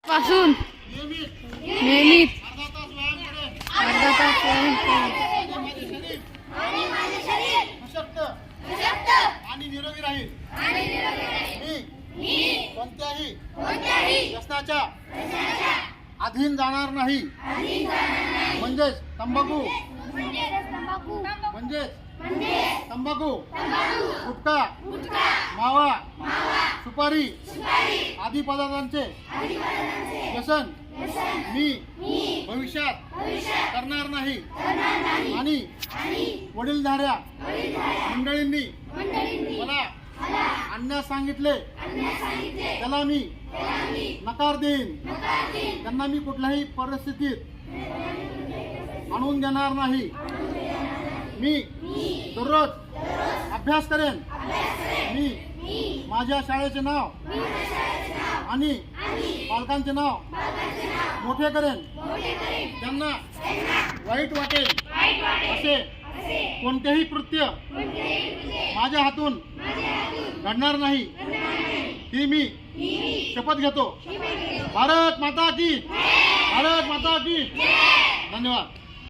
पासून नियमित अर्धा तास व्यायाम करेन. आणि माझे शरीर सशक्त आणि निरोगी राहील. मी कोणत्याही व्यसनाच्या अधीन जाणार नाही. म्हणजेच तंबाखू गुटखा मावा सुपारी आदी पदार्थांचे व्यसन मी भविष्यात करणार नाही. आणि वडीलधाऱ्या मंडळींनी मला आणण्यास सांगितले त्याला मी नकार देईन. त्यांना मी कुठल्याही परिस्थितीत आणून देणार नाही. मी दररोज अभ्यास करेन. मी माझ्या शाळेचे नाव आणि पालकांचे नाव मोठे करेन. त्यांना वाईट वाटेल असे कोणतेही कृत्य माझ्या हातून घडणार नाही ही मी शपथ घेतो. भारत माता की धन्यवाद.